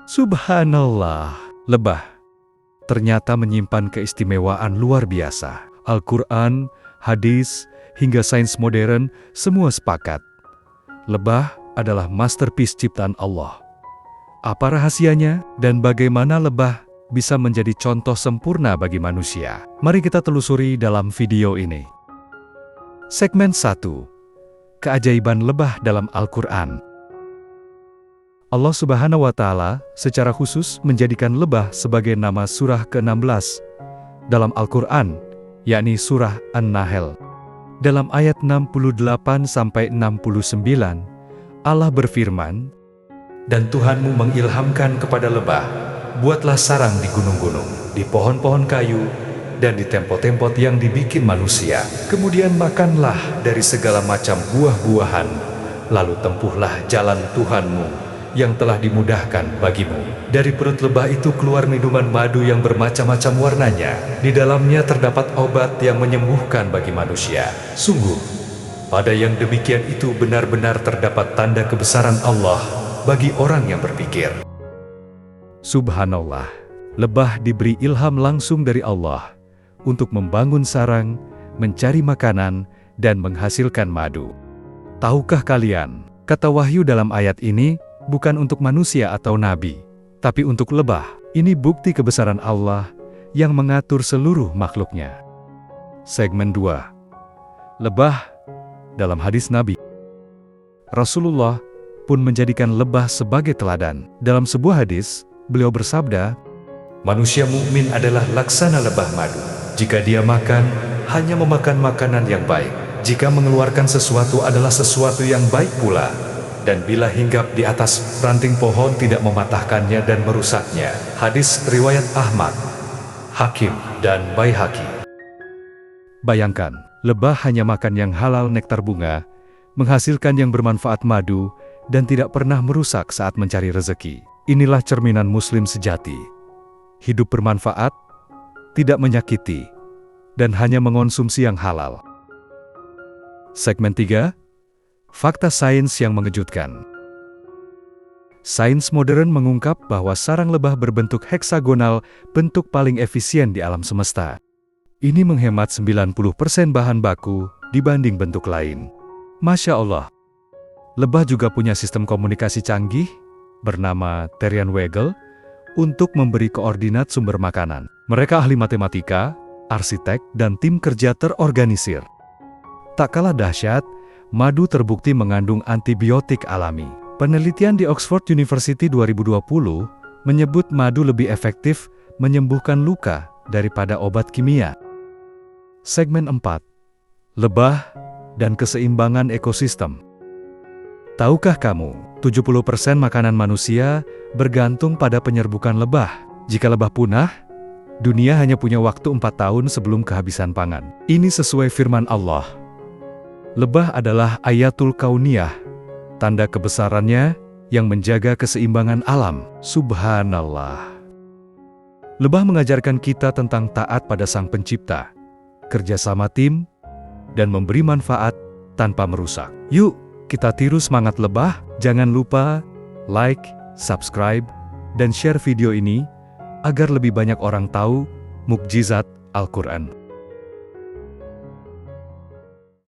Subhanallah, lebah ternyata menyimpan keistimewaan luar biasa. Al-Quran, hadis, hingga sains modern semua sepakat. Lebah adalah masterpiece ciptaan Allah. Apa rahasianya dan bagaimana lebah bisa menjadi contoh sempurna bagi manusia? Mari kita telusuri dalam video ini. Segmen 1. Keajaiban lebah dalam Al-Quran. Allah Subhanahu wa Ta'ala secara khusus menjadikan lebah sebagai nama surah ke-16 dalam Al-Quran, yakni surah An-Nahl. Dalam ayat 68-69, Allah berfirman, "Dan Tuhanmu mengilhamkan kepada lebah, buatlah sarang di gunung-gunung, di pohon-pohon kayu, dan di tempot-tempot yang dibikin manusia. Kemudian makanlah dari segala macam buah-buahan, lalu tempuhlah jalan Tuhanmu yang telah dimudahkan bagimu. Dari perut lebah itu keluar minuman madu yang bermacam-macam warnanya. Di dalamnya terdapat obat yang menyembuhkan bagi manusia. Sungguh, pada yang demikian itu benar-benar terdapat tanda kebesaran Allah bagi orang yang berpikir." Subhanallah, lebah diberi ilham langsung dari Allah untuk membangun sarang, mencari makanan, dan menghasilkan madu. Tahukah kalian, kata wahyu dalam ayat ini bukan untuk manusia atau nabi, tapi untuk lebah. Ini bukti kebesaran Allah yang mengatur seluruh makhluknya. Segmen 2. Lebah dalam hadis Nabi. Rasulullah pun menjadikan lebah sebagai teladan. Dalam sebuah hadis, beliau bersabda, "Manusia mukmin adalah laksana lebah madu. Jika dia makan, hanya memakan makanan yang baik. Jika mengeluarkan sesuatu adalah sesuatu yang baik pula. Dan bila hinggap di atas ranting pohon tidak mematahkannya dan merusaknya." Hadis riwayat Ahmad, Hakim, dan Baihaqi. Bayangkan, lebah hanya makan yang halal nektar bunga, menghasilkan yang bermanfaat madu, dan tidak pernah merusak saat mencari rezeki. Inilah cerminan muslim sejati. Hidup bermanfaat, tidak menyakiti, dan hanya mengonsumsi yang halal. Segmen 3. Fakta sains yang mengejutkan. Sains modern mengungkap bahwa sarang lebah berbentuk heksagonal, bentuk paling efisien di alam semesta. Ini menghemat 90% bahan baku dibanding bentuk lain. Masya Allah. Lebah juga punya sistem komunikasi canggih, bernama Terrien-Weigel, untuk memberi koordinat sumber makanan. Mereka ahli matematika, arsitek, dan tim kerja terorganisir. Tak kalah dahsyat, madu terbukti mengandung antibiotik alami. Penelitian di Oxford University 2020 menyebut madu lebih efektif menyembuhkan luka daripada obat kimia. Segmen 4. Lebah dan keseimbangan ekosistem. Tahukah kamu, 70% makanan manusia bergantung pada penyerbukan lebah. Jika lebah punah, dunia hanya punya waktu 4 tahun sebelum kehabisan pangan. Ini sesuai firman Allah. Lebah adalah ayatul kauniyah, tanda kebesarannya yang menjaga keseimbangan alam. Subhanallah. Lebah mengajarkan kita tentang taat pada Sang Pencipta, kerjasama tim, dan memberi manfaat tanpa merusak. Yuk, kita tiru semangat lebah. Jangan lupa like, subscribe, dan share video ini agar lebih banyak orang tahu mukjizat Al-Quran.